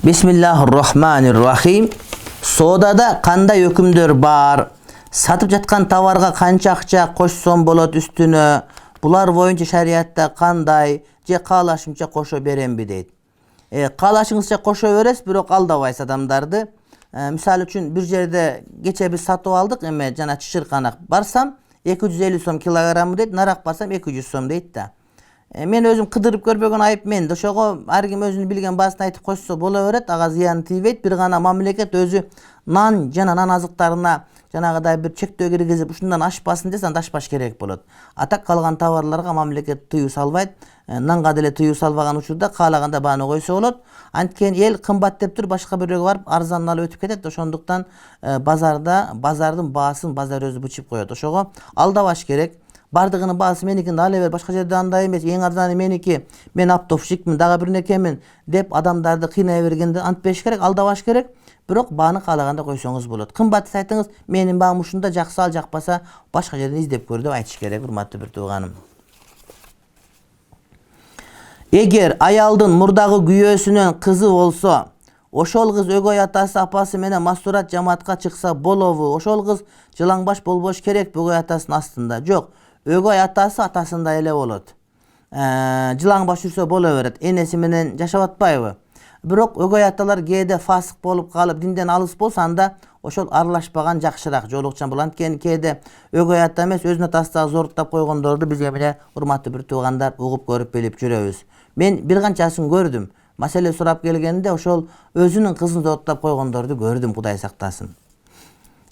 Bismillahirrahmanirrahim. Soodada kандай өкүмдөр бар? Сатып жаткан товарга канча акча кошсом болот үстүнө? Булар боюнча шариатта кандай? Же каалашымча кошо беремби дейт. Каалашыңызча кошо бересиз, бирок алдабайсыз адамдарды. Мисалы үчүн бир жерде кече биз сатып алдык, эме жана чычыркана барсам 250 сом килограммы дейт, нарак барсам 200 сом дейт да. Мен өзүм кыдырып көрбөгөн айып менде. Ошого ар ким өзүнүн билген баасын айтып койсо боло берет, ага зыян тийбейт. Бир гана мамлекет өзү нан жана нан азыктарына жанагыдай бир чектөө киргизип, ушундан ашпасын десе, анда ашпаш керек болот. А так калган товарларга мамлекет тыюу салбайт. Нанга деле тыюу салбаган учурда каалаганда бааны койсо болот. Анткени эл кымбат деп тур башка бирөөгө барып арзанын алып өтүп кетет. Ошондуктан базардын баасын базар өзү бычып коет. Ошого алдабаш керек. Бардыгынын баасы меникин ала бер, башка жерде андай эмес, эң арзаны меники, мен автовщикмин, дагы бир некемин деп адамдарды кыйнай бергенде антпеш керек, алдабаш керек. Бирок бааны каалаганда койсоңуз болот. Кымбат айтыңыз, менин баам ушунда, жакса ал, жакпаса башка жерден издеп көр деп айтыш керек, урматтуу бир тууганым. Эгер аялдын мурдагы күйөөсүнөн кызы болсо, ошол кыз өгөй атасы апасы менен мастурат жамаатка чыкса болобу? Ошол кыз жылаңбаш болбош керек өгөй атасынын астында. Жок, өгөй атасы атасындай эле болот. Жылаңбаш жүрсө боло берет. Энеси менен жашап атпайбы? Бирок өгөй аталар кээде фасык болуп калып, динден алыс болсо, анда ошол аралашпаган жакшыраак, жолукчан болот. Анткени кээде өгөй ата эмес, өзүнүн атасы дагы зордуктап койгондорду биз эмне, урматтуу бир туугандар, угуп көрүп билип жүрөбүз. Мен бир канчасын көрдүм. Маселе сурап келгенде ошол өзүнүн кызын зордуктап койгондорду көрдүм, Кудай сактасын.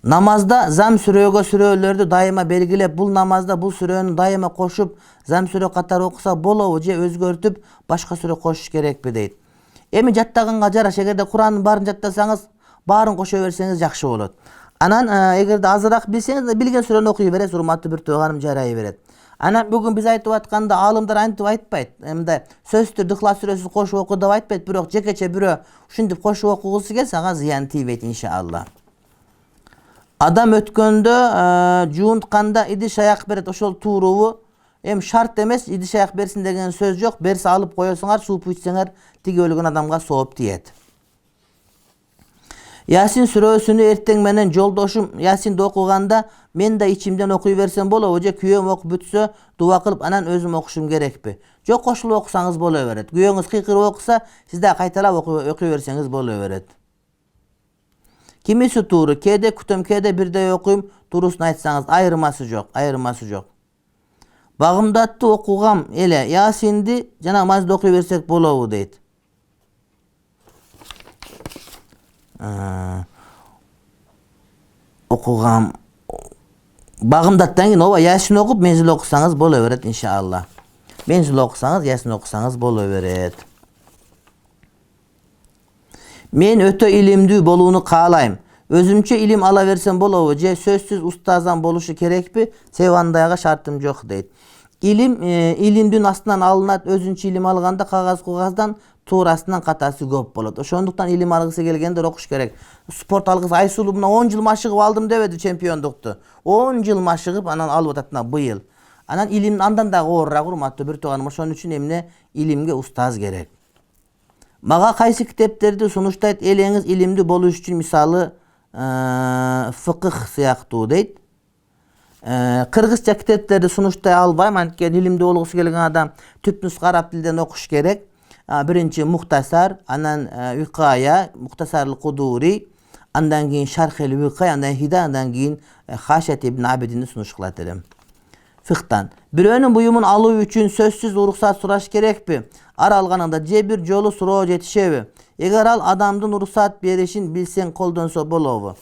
Намазда зам сүрөөгө сүрөөлөрдү дайыма белгилеп, бул намазда бул сүрөөнү дайыма кошуп, зам сүрөө катары окуса болобу же өзгөртүп башка сүрө кошуш керекпи дейт. Эми жаттаганга жараша, эгерде Куранын баарын жаттасаңыз, баарын кошо берсеңиз жакшы болот. Анан эгерде азыраак билсеңиз, билген сүрөнү окуй бересиз, урматтуу бир тууганым, жарай берет. Анан бүгүн биз айтып атканда аалымдар антип айтпайт. Мындай сөзсүз түрдө Ихлас сүрөсүн кошуп оку деп айтпайт, бирок жекече бирөө ушинтип кошуп окугусу келсе, ага зыян тийбейт иншалла. Адам өткөндө жуунтканда идиш аяк берет, ошол туурубу? Эми шарт эмес, идиш аяк берсин деген сөз жок. Берсе алып коесуңар, сууп ичсеңер, тиги өлгөн адамга сооп тиет. Ясин сүрөсүнү эртең менен жолдошум Ясинди окуганда мен да ичимден окуй берсем болобу же күйөөм окуп бүтсө дуа кылып анан өзүм окушум керекпи? Жок, кошулуп окусаңыз боло берет. Күйөөңүз кыйкырып окуса, сиз да кайталап окуй берсеңиз боло берет. Кимиси тууру, кээде күтөм, кээде бирдей окуйм, туурусун айтсаңыз, айырмасы жок, айырмасы жок. Багымдатты окугам эле, Ясинди жана намазды окуй берсек болобу дейт. Окугам багымдаттан кийин ооба Ясин окуп, мензил окусаңыз боло берет иншалла. Мензил окусаңыз, Ясин окусаңыз боло берет. Мен өтө илимдүү болууну каалайм. Өзүмчө илим ала берсем болобу же сөзсүз устазам болушу керекпи? Себеби андайга шартым жок дейт. Илим илимдин астынан алынат. Өзүнчө илим алганда кагаздан туурасынан катасы көп болот. Ошондуктан илим алгысы келгендер окуш керек. Спорт алгысы Айсулуу мына 10 жыл машыгып алдым дебеди чемпиондукту. 10 жыл машыгып анан алып атат мына быйыл. Анан илим андан дагы оорураак, урматтуу бир тууганым. Ошон үчүн эмне, илимге устаз керек. Мага кайсы китептерди сунуштайт элеңиз илимдүү болуш үчүн, мисалы фыкых сыяктуу дейт. Кыргызча китептерди сунуштай албайм, анткени илимдүү болгусу келген адам түп нуска араб тилден окуш керек. Биринчи Мухтасар, анан Викая, Мухтасарул Кудури, андан кийин Шархел Викая, андан Хида, андан кийин Хашат ибн Абидинди сунуш кылат элем. Фыктан бирөөнүн буюмун алуу үчүн сөзсүз уруксат сураш керекпи? Ар алганында же бир жолу суроо жетишеби? Эгер ал адамдын уруксат беришин билсең колдонсо болобу?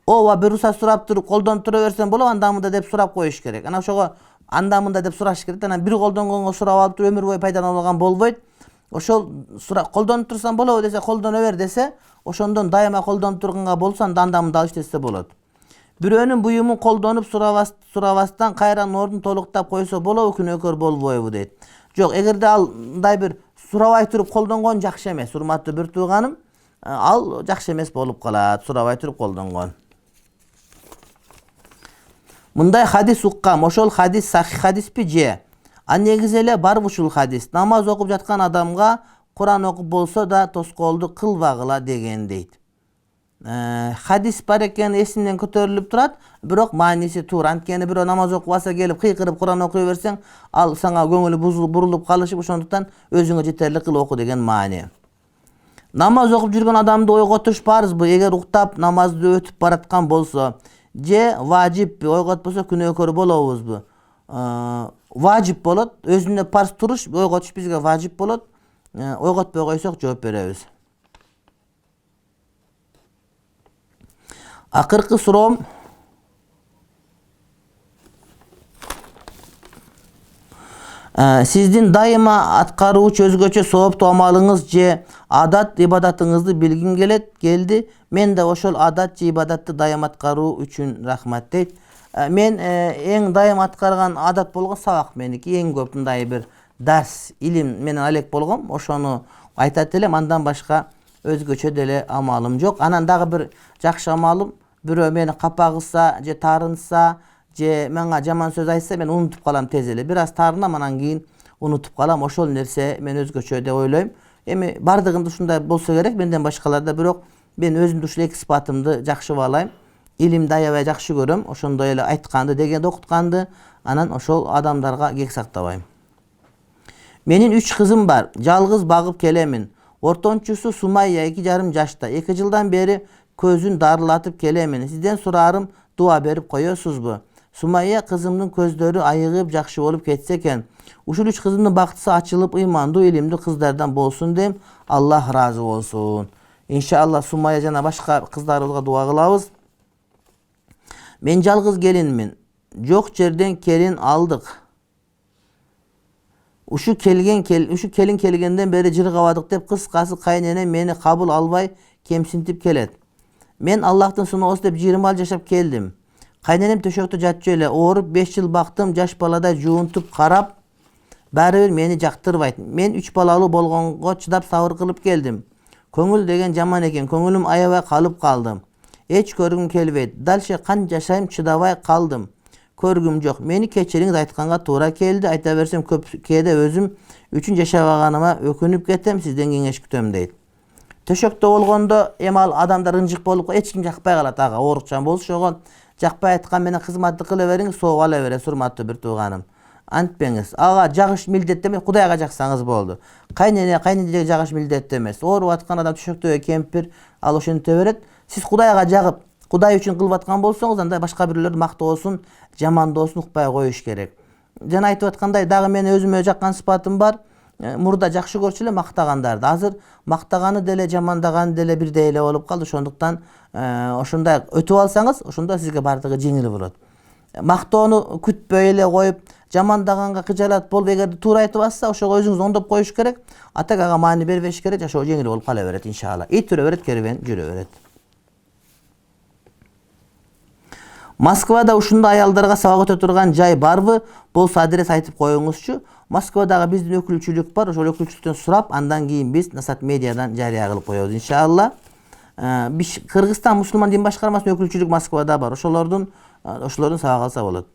Ооба, бир уруксат сурап туруп колдонуп тура берсең болобу, анда мында деп сурап коюш керек. Анан ошого анда мында деп сураш керек. Анан бир колдонгонго сурап алып туруп өмүр бою пайдаланып алган болбойт. Ошол колдонуп турсаң болобу десе, колдоно бер десе, ошондон дайыма колдонуп турганга болсо, анда мында алыш десе болот. Бирөөнүн буюмун колдонуп сурабастан кайрадан ордун толуктап койсо болобу, күнөөкөр болбойбу дейт. Жок, эгерде ал мындай бир сурабай туруп колдонгон жакшы эмес, урматтуу бир тууганым. Ал жакшы эмес болуп калат, сурабай туруп колдонгон. Мындай хадис уккам, ошол хадис сахих хадиспи же? Негизи эле бар ушул хадис. Намаз окуп жаткан адамга Kur'an okup bolsa da toskoldu kılbagıla degen deydi. Hadis bar eken esinden kötörülüp turat, birok manisi tuur. Antkeni biro namaz okubasa gelip kıykırıp Kur'an okuyuversen, al sana göңülü burulup kalışıp, ошондуктан özüňe jeterli kıl oku degen mani. Namaz okup жүргөн adamды ойготуш парызбы? Эгер уктап намазды өтүп бараткан болсо, же важиппи? Ойготпосо күнөөкөр болобузбу? Важип болот. Өзүнө парыз туруш, ойготуш бизге важип болот. Ойготпой койсок жооп беребиз. Акыркы суроом, сиздин дайыма аткаруучу өзгөчө сооптуу амалыңыз же адат ибадатыңызды билгим келди. Мен да ошол адат же ибадатты дайым аткаруу үчүн рахмат дейт. Мен эң дайым аткарган адат болгон сабак меники. Эң көп мындай бир дарс, илим менен алек болгом. Ошону айтат элем, андан башка өзгөчө деле амалым жок. Анан дагы бир жакшы амалым, бирөө мени капа кылса же таарынса же мага жаман сөз айтса, мен унутуп калам тез эле. Бир аз таарынам, анан кийин унутуп калам. Ошол нерсе мен өзгөчө деп ойлойм. Эми бардыгында ушундай болсо керек, менден башкаларда, бирок мен өзүмдү ушул эки сыпатымды жакшы баалайм. Илимди аябай жакшы көрөм. Ошондой эле айтканды, дегенди окутканды, анан ошол адамдарга кек сактабайм. Менин 3 кызым бар. Жалгыз багып келемин. Ортончусу Сумайя 2,5 жашта. 2 жылдан бери көзүн дарылатып келемин. Сизден сураарым, дуа берип коесузбу? Сумайя кызымдын көздөрү айыгып жакшы болуп кетсе экен. Ушул 3 кызымдын бактысы ачылып, ыймандуу, илимдүү кыздардан болсун дейм. Аллах разы болсун. Иншалла Сумайя жана башка кыздарыбызга дуа кылабыз. Мен жалгыз келинмин. Жок жерден келин алдык. Ушу келин келгенден бери жыргабадык деп, кыскасы кайненем мени кабыл албай кемсинтип келет. Мен Аллахтын сыноосу деп 20 жыл жашап келдим. Кайненем төшөктө жатчу эле, ооруп 5 жыл бактым, жаш баладай жуунтуп карап, баары бир мени жактырбайт. Мен 3 балалуу болгонго чыдап сабыр кылып келдим. Көңүл деген жаман экен, көңүлүм аябай калып калдым. Эч көргүм келбейт. Дальше канча жашайм, чыдабай калдым. Көргүм жок. Мени кечириңиз айтканга туура келди. Айта берсем көп кээде өзүм үчүн жашабаганыма өкүнүп кетем. Сизден кеңеш күтөм дейт. Төшөктө болгондо эмал адамдар ынжык болуп, эч ким жакпай калат ага, оорукчан болушого. Жакпай айткан менен кызматты кыла бериңиз, сооп ала бересиз, урматтуу бир тууганым. Антпеңиз. Ага жагыш милдет эмес, Кудайга жаксаңыз болду. Кайненеге жагыш милдет эмес. Ооруп аткан адам төшөктөгү кемпир ал ошентип берет. Сиз Кудайга жагып, Кудай үчүн кылып аткан болсоңуз, анда башка бирлер мактоосун, жамандоосун укпай коюш керек. Жана айтып аткандай, дагы мен өзүмө жаккан сыпатым бар. Мурда жакшы көрчү эле мактагандарды. Азыр мактаганы деле, жамандаганы деле бирдей эле болуп калды. Ошондуктан ошондой өтүп алсаңыз, ошондо сизге бардыгы жеңил болот. Мактоону күтпөй эле коюп, жамандаганга кыжалат болуп, эгер туура айтып атса, ошого өзүңүз оңдоп коюш керек. Атак ага маани бербеш керек, жашоо жеңил болуп кала берет иншалла. Ит жүрө берет, кербен жүрө берет. Москвада ушундай аялдарга сабак өтө турган жай барбы? Болсо адрес айтып коюңузчу. Москвадагы биздин өкүлчүлүк бар, ошол өкүлчүлүктөн сурап, андан кийин биз Насат медиадан жарыя кылып коебуз иншалла. Кыргызстан мусулман дин башкармасынын өкүлчүлүк Москвада бар. Ошолордун сабак алса болот.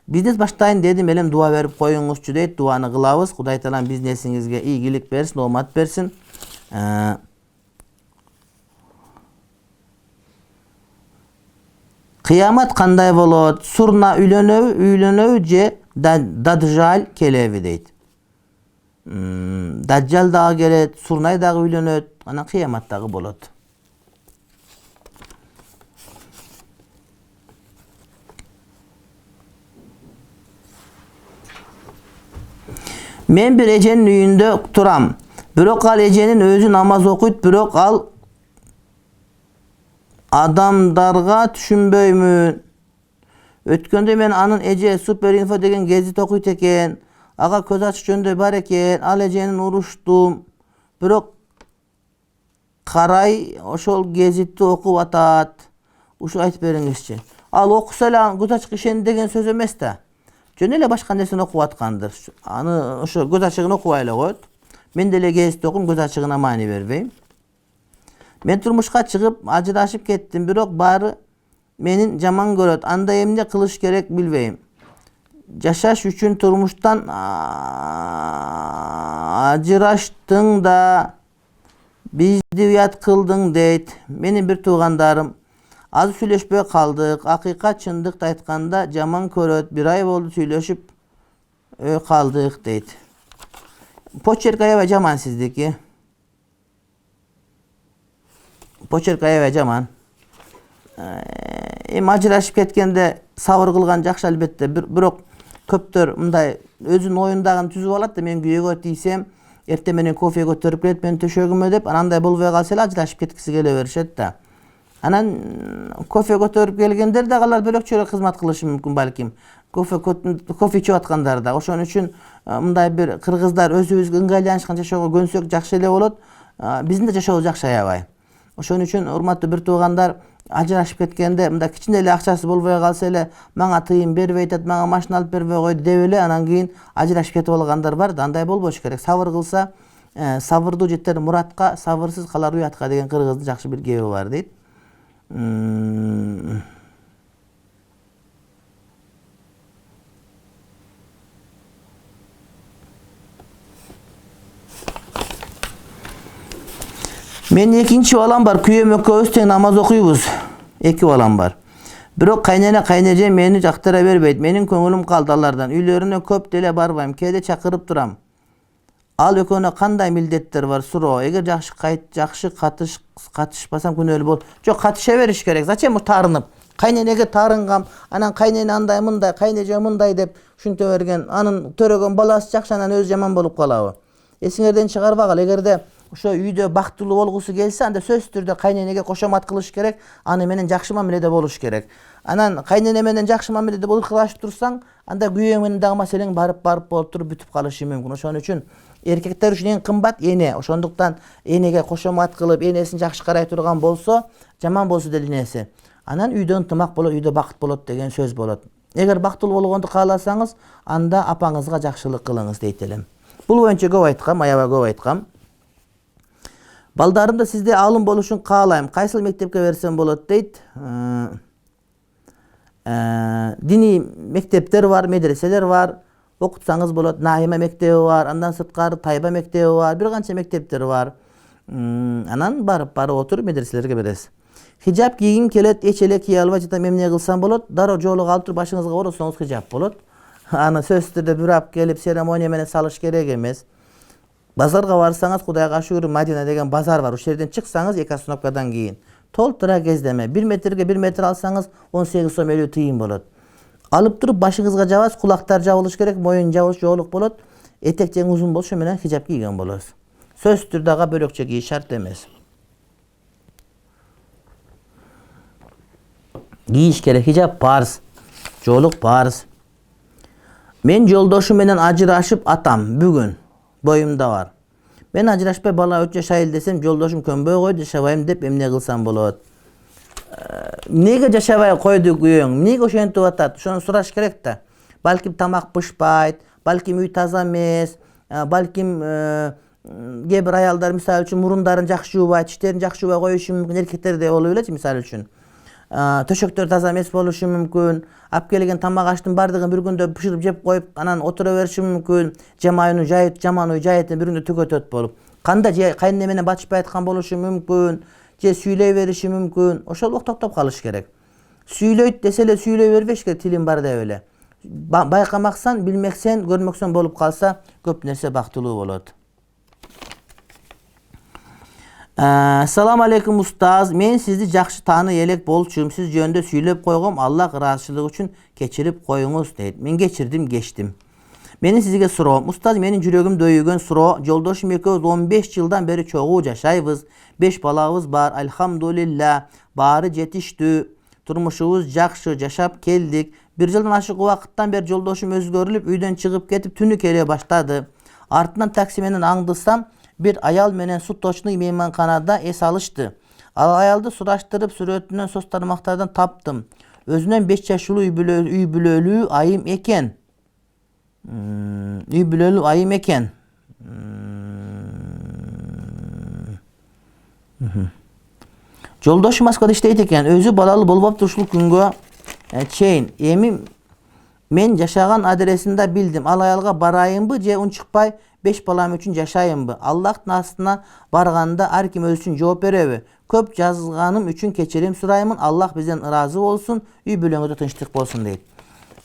Бизнес баштайын дедим, элем дуа берип коюңузчу дейт. Дуаны кылабыз. Кудай таалам бизнесиңизге ийгилик берсин, оомат берсин. Кыямат кандай болот? Сурна үйлөнөбү же Даджал келеби дейт. Даджал дагы келет, Сурнай дагы үйлөнөт, анан кыямат дагы болот. Мен бир эженин үйүндө турам. Бирок ал эженин өзү намаз окуйт, бирок ал адамдарга түшүнбөймүн. Өткөндө мен анын эже Суперинфо деген гезит окуйт экен. Ага көз ачыш жөндөй бар экен. Ал эженин уруштум. Бирок карай ошол гезитти окуп атат. Ушу айтып бериңизчи. Ал окуса эле көз ачык ишен деген сөз эмес да. Жөн эле башка нерсени окуп аткандыр. Аны ошо көз ачыгын окубай эле коет. Мен деле гезит окум, көз ачыгына маани бербейм. Мен турмушка чыгып, ажырашып кеттим, бирок баары менин жаман көрөт. Анда эмне кылыш керек билбейм. Yaşaş üçün turmuştan ajıraştın da bizdi uyat kıldın deyt. Menin bir tuğandarım. Az söyleşpey kaldık. Hakikat çındık aytkanda jaman köröt. Bir ay oldu söyleşip kaldık deyt. Poçerkaya ve jaman sizdeki. Poçerkaya ve jaman. Ajıraşıp ketkende sabır kılgan jakşı albatta. Birok köptөр mындай özünün oyundagyn түзүп alat da men güýөгө tiýsem erte menen kofe götürüp gelip men töşөгüme dep anандай bolbay kalsa ele ajyraşyp ketkisi gele berişet da. Anan kofe götürüp gelgenler de galar bölekçörek hizmet kılışı mümkün balkim. Kofe içip atkandar da. Oşon üçin mындай bir kırgızlar özübüzgө ыңгайланышкан жашоого көнсөк жакшы эле болот. Биздин de жашоо жакшы аябай. Oşon üçin urmatly bir tuğandar ajıraşıp ketkende mында кичине эле акчасы болбой калса эле мага тыйын бербей атат, мага машина алып бербей койду деп эле анан кийин ажырашып кетип алгандар бар да. Андай болбош керек. Сабыр кылса сабырдуу жетер муратка, сабырсыз калар уятка деген кыргыздын жакшы bir кеби бар дейт. Men ekinci balam var. Kүйöm ekөөbüz teң namaz okuybuz. Eki balam var. Birok kaynana kaynaje meni jaktara berbeyt. Menin köngülüm kaldı alardan. Üylörüne köp dele barbayım. Kede çakırıp duram. Al eköne kanday mildetler var suro. Eger jakşı katışpasam күнөөлүү bol. Jok katışa beriş gerek. Zaçem bu tarınıp. Kaynanege tarıngam. Anan kaynana anday mınday, kaynaje mınday dep şunte bergen. Anın törөгөн balası jakşanan öz jaman bolup kalabı. Esiңерден чыгарбагыл. Эгерде ошо үйдө бактылуу болгусу келсе анда сөзсүз түрдө кайненеге кошомат кылыш керек, аны менен жакшы мамиледе болуш керек. Анан кайнене менен жакшы мамиледе ыркылашып турсаң, анда күйөөң менен дагы маселең барып болуп туруп бүтүп калышы мүмкүн. Ошон үчүн эркектер үчүн эң кымбат эне. Ошондуктан энеге кошомат кылып, энесин жакшы карай турган болсо, жаман болсо деле энеси. Анан үйдө ынтымак болот, үйдө бакыт болот деген сөз болот. Эгер бактылуу болгонду кааласаңыз, анда апаңызга жакшылык кылыңыз дейт элем. Бул боюнча көп айткам, аябай көп айткам. Балдарым да сизде алым болушун каалайм. Кайсыл мектепке берсем болот дейт. Дини мектептер бар, медреселер бар. Окутсаңыз болот. Наима мектеби бар, андан сырткары Тайба мектеби бар, бир канча мектептер бар. Анан барып отуруп медреселерге бересиз. Хижап кийгим келет, эч эле кие албай жатам, эмне кылсам болот? Дароо жолуга алып туруп башыңызга оросоңуз хижап болот. Аны сөзсүз түрдө бирап келип церемония менен салыш керек эмес. Базарга барсаңыз, Кудайга шүгүр, Мадина деген базар бар. Ошол жерден чыксаңыз, 2 остановкадан кийин толтура кездеме. 1 метрге 1 метр алсаңыз, 18 сом 50 тыйын болот. Алып туруп башыңызга жабасыз, кулактар жабылыш керек, моюн жабыш жоолук болот. Этек тең узун болсо менен хижап кийген болосуз. Сөзсүз түрдө ага бөлөкчө кийиш шарт эмес. Кийиш керек, хижап парз, жоолук парз. Мен жолдошум менен ажырашып атам бүгүн. Boyumda var. Ben ajırашпай бала 3 жаш айыл десем, жолдошум көнбөй койду, жашабайм деп эмне кылсам болот? Неге жашабай койду күйөөң? Неге ошентип атат? Ошону сураш керек да. Балким тамак пышпайт, балким үй таза эмес, балким кээ бир аялдар мисалы үчүн мурундарын жакшы жуубайт, тиштерин жакшы жуубай коюшу мүмкүн, эркектерде болуп элечи мисалы үчүн. Төшөктөр таза эмес болушу мүмкүн. Ап келген тамак аштын бардыгын бир күндө бышырып жеп коюп, анан отура бериши мүмкүн. Жаман үй жайытын бир күндө түгөтөт болуп. Кандай же кайнене менен батышпай аткан болушу мүмкүн, же сүйлөй бериши мүмкүн. Ошол убакта токтоп калыш керек. Сүйлөйт десе эле сүйлөй бербеш керек, тилин бар деп эле. Байкамаксан, билмексен, көрмөксөн болуп калса, көп нерсе бактылуу болот. Assalamu alaikum ustaz. Men sizni жақшы таны елек болчум. Siz жөнүндө сүйлөп койгом. Аллах ыраазычылыгы үчүн кечирип коюңуз дейт. Мен кечирдим, кечтим. Менин сизге суроом. Ustaz, менин жүрөгүм дөйүгөн суроо. Жолдошум экөөбүз 15 жылдан бери чогуу жашайбыз. 5 балабыз бар. Альхамдулилля. Баары жетиштүү. Турмушубуз жакшы, жашап келдик. 1 жылдан ашык убакыттан бери жолдошум өзгөрүлүп, үйдөн чыгып кетип, түнү келе баштады. Артынан такси менен аңдысам, bir ayal менен суточный мейманканада эс алышты. Ал аялды сураштырып, сүрөтүнөн соц тармактардан таптым. Өзүнөн 5 жашылуу үй бүлөлүү айым экен. Үй бүлөлүү айым экен. Жолдошу Москвада иштейт экен. Өзү балалы болбопту ушул күнгө чейин. Эми Men жашаган адресинде билдим. Ал аялга барайынбы же унчукпай 5 балам үчүн жашайынбы? Аллахтын астына барганда ар ким өз үчүн жооп береби? Көп жазганым үчүн кечирим сураймын. Аллах бизден ыраазы болсун. Үй бүлөңүздө тынчтык болсун дейт.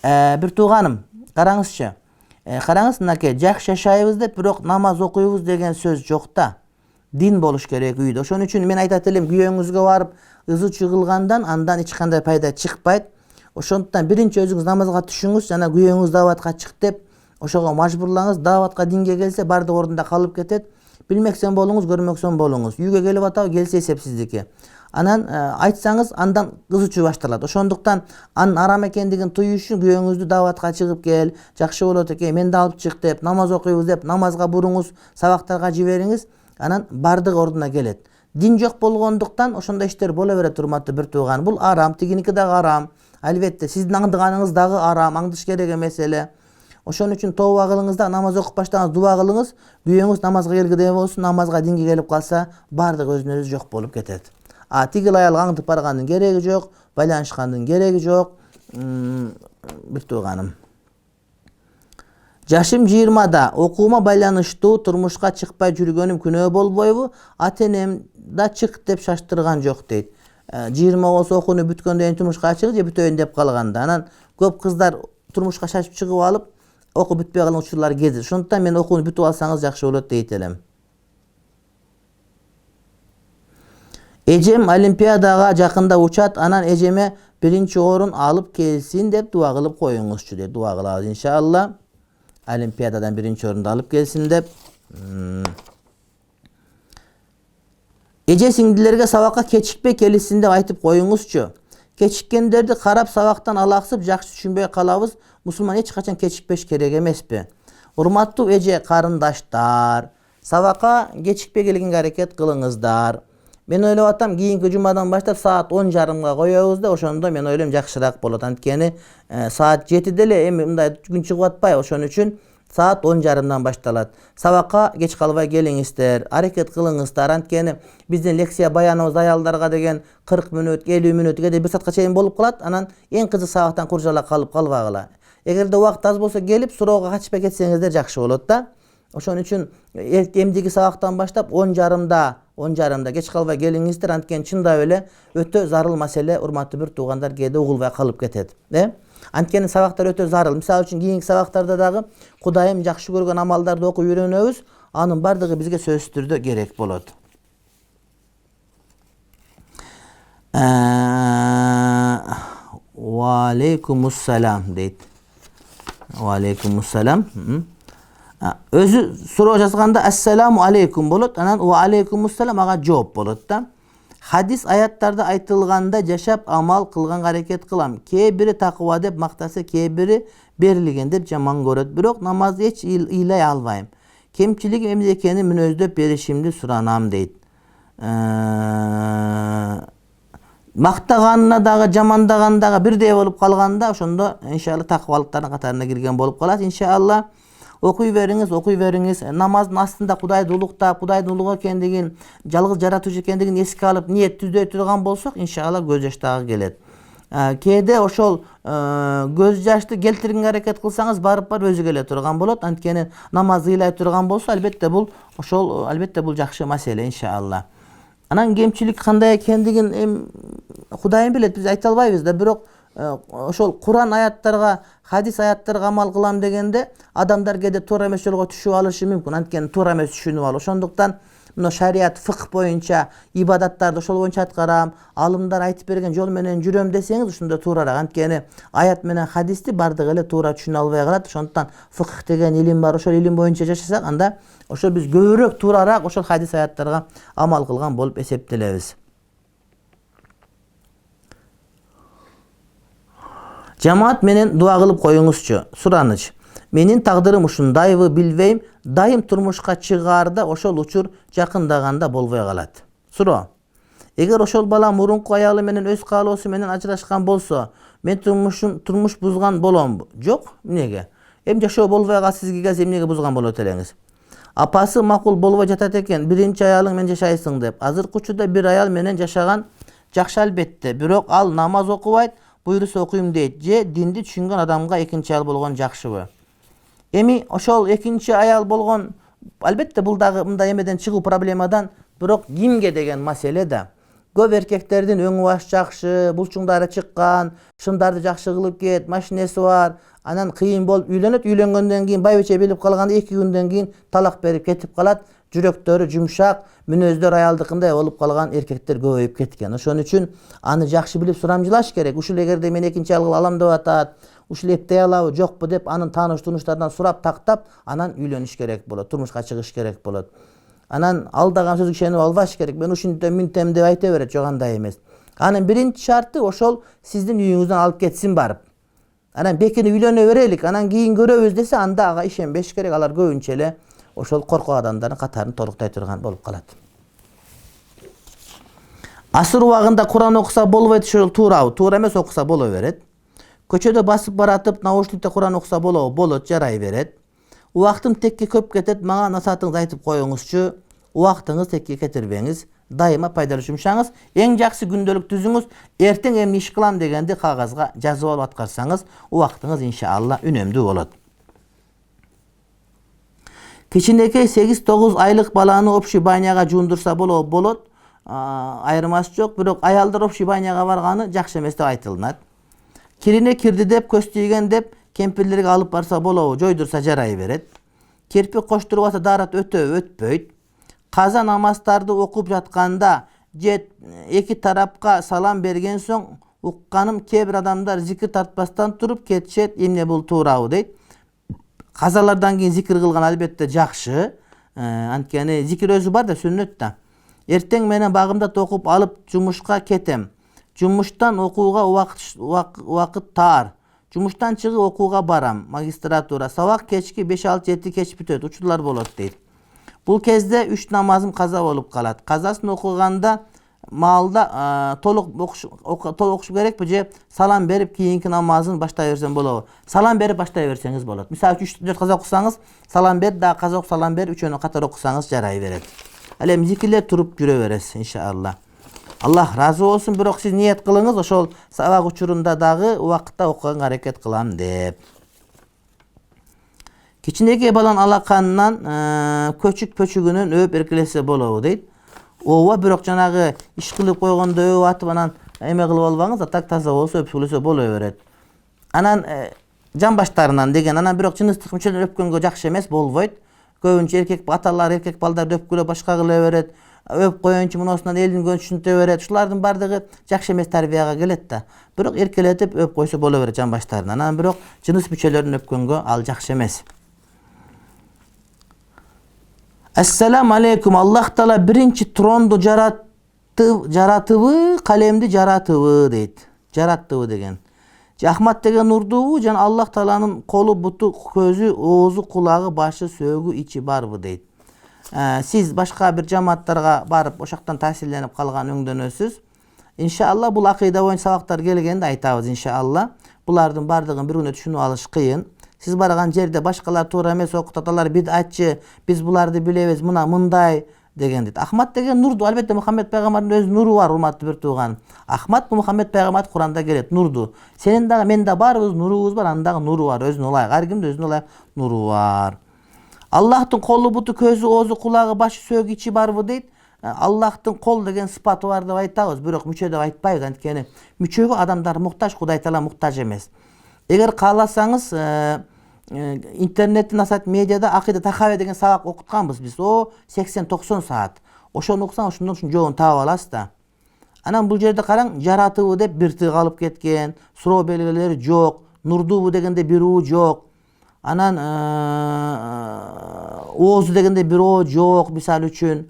Бир тууганым, караңызчы. Караңыз мынакей, жакшы жашайбыз деп, бирок намаз окуйбуз деген сөз жок да. Дин болуш керек үйдө. Ошон үчүн мен айтат элем, күйөөңүзгө барып ызы чыгылгандан андан эч кандай пайда чыкпайт. Ошондуктан биринчи өзүңүз намазга түшүңүз, жана күйөөңүз дааватка чык деп, ошого мажбурлаңыз. Дааватка динге келсе, бардык ордунда калып кетет. Билмексен болуңуз, көрмөксөн болуңуз. Үйгө келип атабы, келсе эсепсиздики. Анан айтсаңыз, андан кыз учуу башталат. Ошондуктан анын арам экендигин туюш үчүн күйөөңүздү дааватка чыгып кел, жакшы болот экен, менди алып чык деп, намаз окуйбуз деп, намазга буруңуз, сабактарга жибериңиз. Анан бардык ордуна келет. Дин жок болгондуктан ошондой иштер боло берет, урматтуу бир тууган. Бул арам, тигиники дагы арам. Албетте, сиздин аңдыганыңыз дагы арам, аңдыш керек эмес эле. Ошон үчүн тооба кылыңыз да, намаз окуп баштаңыз, дуа кылыңыз. Күйөөңүз намазга келгидей болсун, намазга динге келип калса, бардык өзүнөн өзү жок болуп кетет. Тигил аялга аңдып баргандын кереги жок, байланышкандын кереги жок. Бир тууганым. Жашым 20-да, окуума байланыштуу турмушка чыкпай жүргөнүм күнөө болбойбу? Ата-энем да чык деп шаштырган жок дейт. 20 болсо окууну бүткөндөн кийин турмушка чыгып же бүтөйүн деп калганда. Анан көп кыздар турмушка шашып чыгып алып, окуу бүтпөй калган учурлар кезет. Ошондуктан мен окууну бүтүп алсаңыз жакшы болот дейт элем. Эжем олимпиадага жакында учат, анан эжеме биринчи орун алып келсин деп дуа кылып коюңузчу дейт. Дуа кылабыз иншалла. Олимпиададан биринчи орунду алып келсин деп. Эже сиңдилерге сабакка кечикпей келишсин деп айтып коюңузчу. Кечиккендерди карап сабактан алаксып жакшы түшүнбөй калабыз. Мусулман эч качан кечикпеш керек эмеспи? Урматтуу эже карындаштар, сабакка кечикпей келгенге аракет кылыңыздар. Мен ойлоп атам, кийинки жумадан баштап саат 10:30 коебуз да, ошондо мен ойлойм жакшыраак болот. Анткени саат 7-де эле эми мындай күн чыгып атпайбы, ошон үчүн саат 10:30 башталат. Сабакка кеч калбай келиңиздер, аракет кылыңыздар. Анткени биздин лекция баяныбыз аялдарга деген 40 мүнөт, 50 мүнөт, кээде 1 саатка чейин болуп калат. Анан эң кызык сабактан куржала калып калбагыла. Эгерде убакыт аз болсо келип суроого качпай кетсеңиздер жакшы болот да. Ошон үчүн эмдиги сабактан баштап 10:30 кеч калбай келиңиздер. Анткени чындап эле өтө зарыл маселе, урматтуу бир туугандар, кээде угулбай калып кетет. Анткени сабактар өтө зарыл. Мисалы үчүн кийинки сабактарда дагы Кудайым жакшы көргөн амалдарды окуп үйрөнөбүз. Анын бардыгы бизге сөзсүз түрдө керек болот. Ва алейкумуссалам дейт. Ва алейкумуссалам. Өзү суроо жазганда ассаламу алейкум болот, анан ва алейкумуссалам ага жооп болот да. Хадис аяттарда айтылганда жашап амал кылганга аракет кылам. Кээ бири такыба деп мактаса, кээ бири берилген деп жаман көрөт. Бирок намазды эч ыйлай албайм. Кемчилигим эмне экенин мүнөздөп беришимди суранам дейт. Мактаганына дагы жамандаган дагы бирдей болуп калганда, ошондо иншалла такыбалыктардын катарына кирген болуп калат. Иншалла окуй бериңиз. Намаздын астында Кудайды улуктап, Кудайдын улугу экендигин, жалгыз жаратуучу экендигин эске алып, ниет түздөй турган болсок, иншалла көз жаш дагы келет. Кээде ошол көз жашты келтиргенге аракет кылсаңыз, барып өзү келе турган болот. Анткени намаз ыйлай турган болсо, албетте бул жакшы маселе иншалла. Анан кемчилик кандай экендигин Кудайым билет, биз айта албайбыз да, бирок ошол Куран аяттарга, хадис аяттарга амал кылам дегенде адамдар кээде туура эмес жолго түшүп алышы мүмкүн. Анткени туура эмес түшүнүп алып. Ошондуктан мына шарият, фыкh боюнча ибадаттарды ошол боюнча аткарам, алымдар айтып берген жол менен жүрөм десеңиз, ошондо туурараак. Анткени аят менен хадисти бардыгы эле туура түшүнө албай калат. Ошондуктан фыкh деген илим бар, ошол илим боюнча жашасак, анда ошол биз көбүрөөк туурараак ошол хадис аяттарга амал кылган болуп эсептелебиз. Жамаат менен дуа кылып коюңузчу. Сураныч. Менин тагдырым ушундайбы билбейм, дайым турмушка чыгаарда ошол учур жакындаганда болбой калат. Суроо. Эгер ошол бала мурунку аялы менен өз каалоосу менен ажырашкан болсо, мен турмуш бузган боломбу? Жок, эмнеге? Жашоо болбой калса сизге келсе эмнеге бузган болот элеңиз? Апасы макул болбой жатат экен, биринчи аялың менен жашайсың деп. Азыркы учурда бир аял менен жашаган жакшы албетте, бирок ал намаз окубайт, буйруса окуйм дейт же динди түшүнгөн адамга экинчи аял болгон жакшыбы? Эми ошол экинчи аял болгон, албетте бул дагы мындай эмеден чыгуу проблемадан, бирок кимге деген маселе да. Көп эркектердин өңү баш жакшы, булчуңдары чыккан, шымдарды жакшы кылып кет, машинеси бар, анан кыйын болуп үйлөнөт, үйлөнгөндөн кийин байбиче билип калганда 2 күндөн кийин талак берип кетип калат. Жүрөктөрү жумшак, мүнөздөр аялдыкындай болуп калган эркектер көбөйүп кеткен. Ошон үчүн аны жакшы билип сурамжылаш керек. Ушул эгерде мен экинчи аял алам деп атат, ушул эптей алабы жокпу деп анын тааныш-тунуштардан сурап тактап, анан үйлөнүш керек болот, турмушка чыгыш керек болот. Анан алдаган сөзгө ишенип албаш керек. Мен ушинтем мынтем деп айта берет, жок андай эмес. Анын биринчи шарты ошол сиздин үйүңүздөн алып кетсин барып. Анан бекине үйлөнө берелик, анан кийин көрөбүз десе, анда ага ишенбеш керек. Алар көбүнчө эле ошол коркок адамдардын катарын толуктай турган болуп калат. Асыр убагында Куран окуса болбойт, ошол туурабы? Туура эмес, окуса боло берет. Көчөдө басып баратып, наушникте Куран окуса болобу? Болот, жарай берет. Убактым текке көп кетет, мага насаатыңызды айтып коюңузчу. Убактыңыз текке кетирбеңиз. Дайыма пайдалуу жумшаңыз. Эң жакшы күндөлүк түзүңүз. Эртең эмне иш кылам дегенди кагазга жазып алып аткарсаңыз, убактыңыз иншалла үнөмдүү болот. Кичинекей 8-9 айлык баланы общий баняга жуундурса болот. Айырмасы жок, бирок аялдар общий баняга барганы жакшы эмес деп айтылат. Кирине кирди деп, көз тийген деп кемпирлерге алып барса болобу? Жойдурса жарай берет. Кирпик коштуруп ата дарат өтпөйт. Каза намаздарды окуп жатканда же эки тарапка салам берген соң укканым кээ бир адамдар зикир тартпастан туруп кетишет. Эмне бул туурабы дейт. Казалардан кийин зикир кылган албетте жакшы. Анткени зикир өзү бар да, сүннөт да. Эртең менен багымдат окуп алып жумушка кетем. Жумуштан окууга убакыт таар. Жумуштан чыгып окууга барам. Магистратура. Сабак кечки 5-6-7 кеч бүтөт. Учурлар болот дейт. Бул кезде 3 намазым каза болуп калат. Казасын окуганда маалда толук окуш керекпи же салам берип кийинки намазын баштай берсем болобу? Салам берип баштай берсеңиз болот. Мисалы 3-4 каза окусаңыз, салам берип, да каза окуп салам берип, үчөөнү катар окусаңыз жарай берет. Ал эми зикирлер туруп жүрө бересиз иншалла. Аллах разы болсун, бирок сиз ниет кылыңыз, ошол сабак учурунда дагы убакытта окуганга аракет кылам деп. Кичинекей баланын алаканынан көчүк-пөчүгүнөн өп эркелесе болобу дейт. Ооба, бирок жанагы иш кылып койгондо өп атып анан эме кылып албаңыз, так таза болсо өпсүлөсө боло берет. Анан жан баштарынан деген, анан бирок жыныстык мүчөлөрүн өпкөнгө жакшы эмес, болбойт. Көбүнчө эркек аталар эркек балдарды өпкүлөп башка кыла берет. Өп коюнчу мунусунан элдин көнчүнтө берет. Ушулардын бардыгы жакшы эмес тарбияга келет да. Бирок эркелетип өп койсо боло берет жан баштарынан. Анан бирок жыныс мүчөлөрүн өпкөнгө ал жакшы эмес. Ассаламу алейкум. Аллах Таала биринчи тронду жаратыбы, калемди жаратыбы дейт. Жараттыбы деген. Ахмат деген нурдубу, жана Аллах Тааланын колу, буту, көзү, оозу, кулагы, башы, сөөгү, ичи барбы дейт. Сиз башка бир жамааттарга барып, ошактан таасирленип калган өңдөнөсүз. Иншалла бул акыйда боюнча сабактар келгенде айтабыз иншалла. Булардын бардыгын бир күнү түшүнүп алыш кыйын. Сиз барган жерде башкалар туура эмес окутат, алар бидатчы, биз буларды билебиз, мына мындай деген дейт. Ахмат деген нурду, албетте Мухаммед пайгамбардын өз нуру бар, урматтуу бир тууган. Ахмат Мухаммед пайгамбар Куранда келет, нурду. Сенин дагы, мен да барыбыз нурубуз бар, анын дагы нуру бар, өзүнө ылайык. Ар кимде өзүнө ылайык нуру бар. Аллахтын колу, буту, көзү, оозу, кулагы, башы, сөөгү, ичи барбы дейт. Аллахтын кол деген сыпаты бар деп айтабыз, бирок мүчө деп айтпайбыз. Анткени мүчөгө адамдар муктаж, Кудай Таала муктаж эмес. Эгер кааласаңыз, интернеттин асат медиада акыйда тахаве деген сабак окутканбыз биз. 80-90 саат. Ошону окусаң, ошондон жообун таап аласыз да. Анан бул жерде караң, жаратыбы деп бир тыйга алып кеткен, суроо белгилери жок, нурдубу дегенде бир уу жок. Анан оозу дегенде бир оо жок, мисалы үчүн.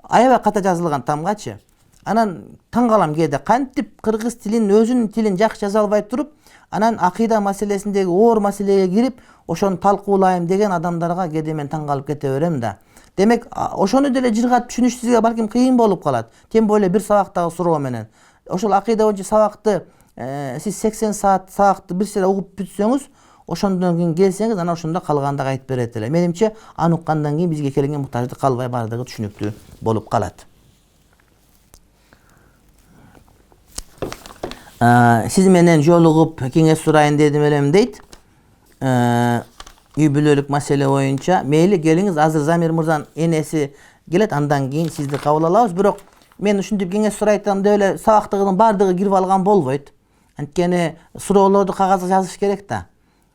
Аябай ката жазылган тамгачы. Анан таң калам кээде, кантип кыргыз тилин, өзүнүн тилин жакшы жаза албай туруп, анан акыйда маселесиндеги оор маселеге кирип, ошону талкуулайм деген адамдарга кээде мен таң калып кете берем да. Демек, ошону деле жыргап түшүнүш сизге балким кыйын болуп калат. Тем более бир сабактагы суроо менен. Ошол акыйда боюнча сабакты сиз 80 саат сабакты бир сыйра угуп бүтсөңүз, ошондон кийин келсеңиз, анан ошондо калгандыгы айтып берет эле. Менимче, аны уккандан кийин бизге келген муктаждык калбай бардыгы түшүнүктүү болуп калат. Siz menen jolугуп kеңеш surayın dedim elem deyt. Үй бүлөлүк маселе боюнча мейли келиңиз, азыр Замир мырзанын энеси келет, андан кийин сизди кабыл алабыз. Бирок мен ушинтип кеңеш сурайтам деп эле сабактыгынын бардыгы кирип алган болбойт. Анткени суроолорду кагазга жазыш керек да.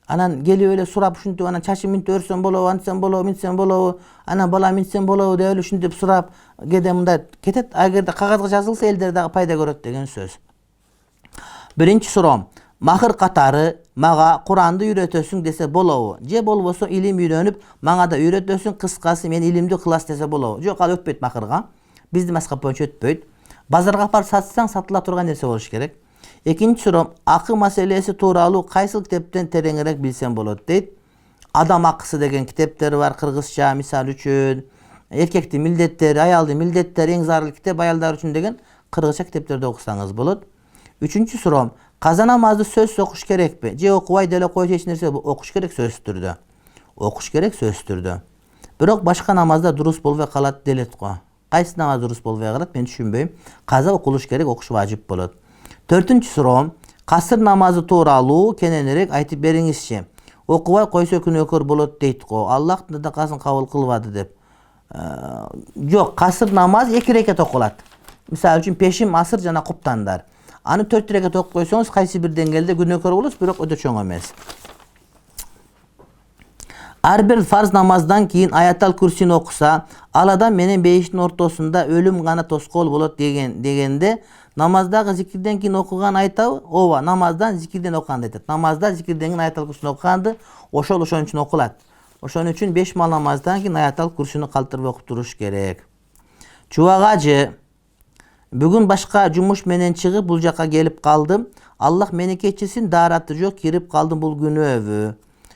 Анан келип эле сурап ушинтип анан чачым минтип өрсөм болобу, антсем болобу, минтсем болобу, анан бала минтсем болобу деп эле ушинтип сурап кээде мындай кетет. Агерде кагазга жазылса элдер дагы пайда көрөт деген сөз. Биринчи суроом: махыр катары мага Куранды үйрөтөсүң десе болобу? Же болбосо илим үйрөнүп мага да үйрөтөсүң, кыскасы мен илимди кылас десе болобу? Жок, ал өтпөйт махырга. Биздин маскап боюнча өтпөйт. Базарга апарып сатсаң сатыла турган нерсе болуш керек. Экинчи суроом: акы маселеси тууралуу кайсыл китептен тереңирээк билсем болот дейт. Адам акысы деген китептер бар кыргызча, мисалы үчүн эркектин милдеттери, аялдын милдеттери, эң зарыл китеп аялдар үчүн деген кыргызча китептерди окусаңыз болот. Үчүнчү суроом: каза намазды сөзсүз окуш керекпи? Же окубай деле коюш эч нерсе окуш керек сөзсүз түрдө? Окуш керек сөзсүз түрдө. Бирок башка намазда дурус болбой калат делет го. Кайсы намаз дурус болбой калат, мен түшүнбөйм. Каза окулуш керек, окуш важип болот. Төртүнчү суроом: касыр намазы тууралуу кененирээк айтып бериңизчи. Окубай койсо күнөөкөр болот дейт го. Аллах садакасын кабыл кылбады деп. Жок, касыр намаз 2 рекет окулат. Мисалы үчүн пешим, асыр жана куптандар. Аны 4 рекет окуп койсоңуз кайсы бир деңгээлде күнөөкөр болосуз, бирок өтө чоң эмес. Ар бир фарз намаздан кийин аятал курсини окуса, ал адам менен бейиштин ортосунда өлүм гана тоскоол болот дегенде, намаздагы зикирден кийин окуган айтабы? Ооба, намаздан зикирден окуганды айтат. Намазда зикирден кийин аятал курсини окуганды ошол үчүн окулат. Ошон үчүн 5 мал намаздан кийин аятал курсини калтырбай окуп туруш керек. Чубагажы: бүгүн башка жумуш менен чыгып бул жака келип калдым. Аллах мени кечирсин, даараты жок, кирип калдым, бул күнөөбү.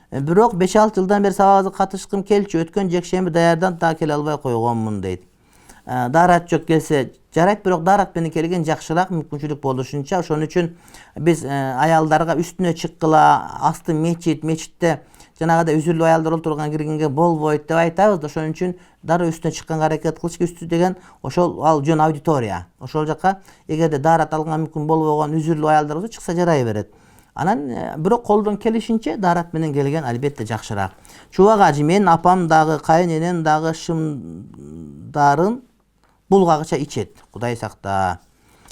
Бирок 5-6 жылдан бери сабагыбызга катышкым келчү, өткөн жекшемби даярдан та келе албай койгонмун дейт. Даарат жок келсе жарайт, бирок даарат менен келген жакшыраак мүмкүнчүлүк болушунча, ошон үчүн биз аялдарга үстүнө чыккыла, асты мечитте жанагыдай үзүрлүү аялдар отурган киргенге болбойт деп айтабыз. Ошон үчүн дароо үстүнө чыкканга аракет кылыш керек. Үстү деген ошол ал жөн аудитория. Ошол жака эгерде даарат алганга мүмкүн болбогон үзүрлүү аялдар болсо чыкса жарай берет. Анан бирок колдон келишинче даарат менен келген албетте жакшыраак. Чубагажы: менин апам дагы, кайын дагы шымдарын булгагыча ичет. Кудай сакта.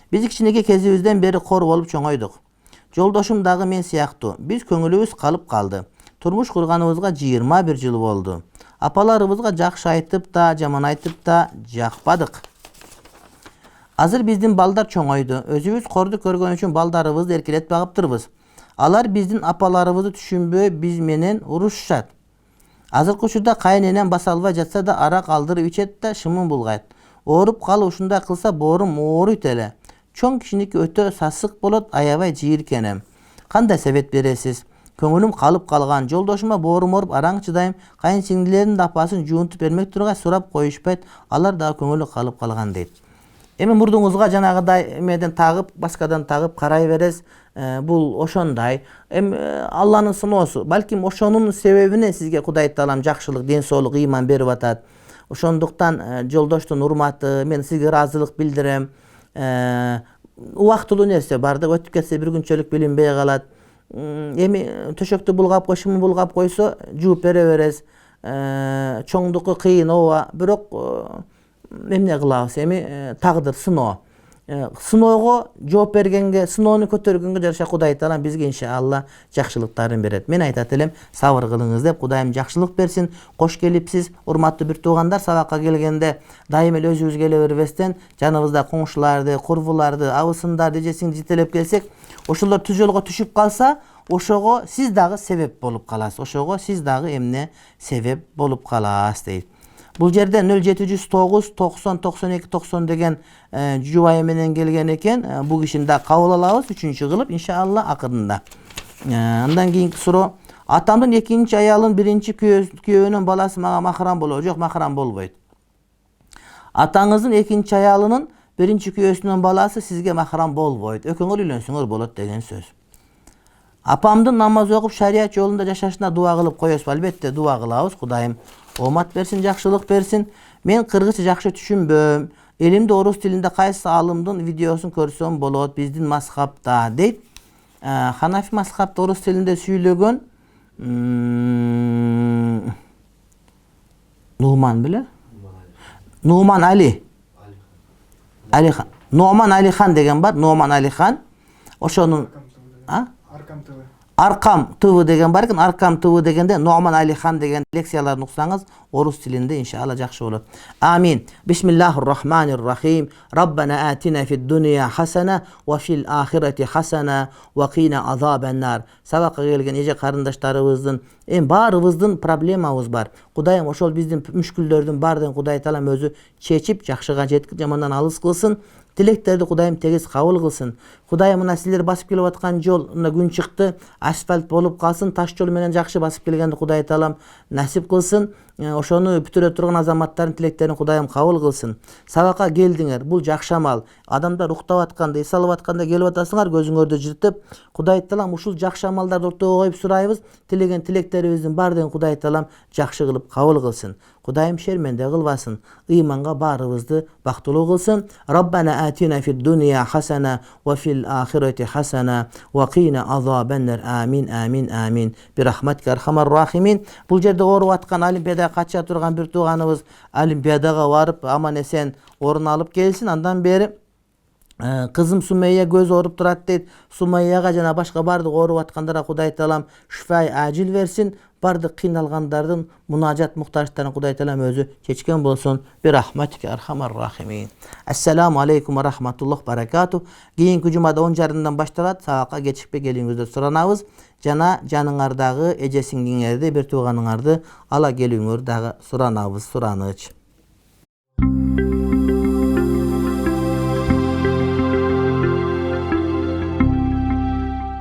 Биз кичинекей кезибизден бери кор болуп чоңойдук. Жолдошум дагы мен сыяктуу. Биз көңүлүбүз калып калды. Турмуш курганыбызга 21 жыл болду. Апаларыбызга жакшы айтып да, жаман айтып да жакпадык. Азыр биздин балдар чоңойду. Өзүбүз корду көргөн үчүн балдарыбызды эркелетип багыптырбыз. Алар биздин апаларыбызды түшүнбөй биз менен урушушат. Азыркы учурда кайын баса албай жатса да арак алдырып ичет да шымын булгайт. Ооруп калып ушундай кылса боорум ооруйт эле. Чоң кишиники өтө сасык болот, аябай жийиркенем. Кандай себеп бересиз? Көңүлүм калып калган. Жолдошума боорум ооруп араң чыдайм. Кайын сиңдилердин апасын жуунтуп бермек тургай сурап коюшпайт. Алар дагы көңүлү калып калган дейт. Эми мурдуңузга жанагыдай эмеден тагып, маскадан тагып карай бересиз. Бул ошондой. Эми Алланын сыноосу. Балким ошонун себебине сизге Кудай Таалам жакшылык, ден соолук, ыйман берип атат. Ошондуктан жолдоштун урматы, мен сизге ыраазылык билдирем. Убактылуу нерсе бар да, өтүп кетсе бир күнчөлүк билинбей калат. Эми төшөктү булгап койшумун булгап койсо жууп бере бересиз. Чоңдуку кыйын, ооба. Бирок эмне кылабыз? Эми тагдыр, сыноо. Сыноого жооп бергенге, сыноону көтөргөнгө жараша Кудай Таалам бизге иншалла жакшылыктарын берет. Мен айтат элем, сабыр кылыңыз деп, Кудайым жакшылык берсин. Кош келипсиз, урматтуу бир туугандар. Сабакка келгенде дайым эле өзүбүз келе бербестен, жаныбызда коңшуларды, курбуларды, абысындарды, эже-сиңди жетелеп келсек, ошолор түз жолго түшүп калса, ошого сиз дагы себеп болуп каласыз. Ошого сиз дагы эмне себеп болуп каласыз дейт. Бул жерде 0709 90 92 90 деген жубайы менен келген экен. Бул кишини да кабыл алабыз, 3-чү кылып иншалла акырында. Андан кийинки суроо: атамдын 2-нчи аялын 1-нчи күйөөнүн баласы мага махрам болобу? Жок, махрам болбойт. Атаңыздын 2-нчи аялынын 1-нчи күйөөсүнүн баласы сизге махрам болбойт. Экөөңөр үйлөнсөңөр болот деген сөз. Апамдын намаз окуп шарият жолунда жашашына дуа кылып коесузбу? Албетте дуа кылабыз. Кудайым оомат берсин, жакшылык берсин. Мен кыргызча жакшы түшүнбөм. Elimde orus tilinde kayсы alımdın videosun korsam bolot bizdin mazhapta deyt. Hanafi mazhapta orus tilinde süylөгөн Numan bile? Numan Ali. Alihan. Numan Alihan degen bar. Numan Alihan. Oşonun Arkam TV degen bar eкен. Arkam TV degende Numan Alihan degen leksiyalarını okusanız orus tilinde inşallah jakşı bolat. Amin. Bismillahirrahmanirrahim. Rabbana atina fid dunya hasana ve fil ahireti hasana ve qina azabennar. Sabaka gelgen eje karındaşlarыбыздын barыбыздын проблемабыз бар. Кудайым ошол биздин мүшкүлдөрдүн баардыгын Кудай Таалам өзү чечип, жакшыга жеткип, жамандан алыс кылсын. Tileklerdi Kudayım tegiz kabul kılsın. Kudayım mına sizler basıp gelip atkan yol gün çıktı. Asfalt bolup kalsın. Taş yol menen jakşı basıp gelgende Kuday Taalam nasip kılsın. Oşonu бүтүрө турган азаматтардын тилектерин Кудайым кабыл кылсын. Сабакка келдиңер. Бул жакшы амал. Адамдар уктап атканда, эс алып атканда келип атасыңар, көзүңөрдү жыртып, Кудай Таалам ушул жакшы амалдарды ортого коюп сурайбыз. Тилеген тилектерибиздин баардыгын Кудай Таалам жакшы кылып кабыл кылсын. Kudayım şermende kılbasın. İmanға barыбызды бактылуу kılsın. Rabbana atina fid dunya hasana ve fil ahireti hasana ve qina azabennar. Amin amin amin. Bir rahmetka erhamer rahimin. Bul jerde orup atkan olimpiada kaça turgan bir tuğanыбыз olimpiadaga barıp aman esen orun alıp gelsin. Andan beri kızım Sumeyye göz orup turat deyt. Sumeyye'ga jana başka bardık orup atkandara Kuday Taalam şifayı acil versin. Bardık kıynalgandardın munajat muhtaçlarını Kuday Taalam özü keçken bolsun. Bir rahmetike erhamer rahimin. Esselamu aleykum ve rahmetullah berekatuh. Keyinki cumada 10 jarından baştalat. Sabaka geçikpe geliňizdir soranabız. Jana janыңardağı eje singиңерди bir tuğanыңарды ala geliňер dagı soranabız, soranıç.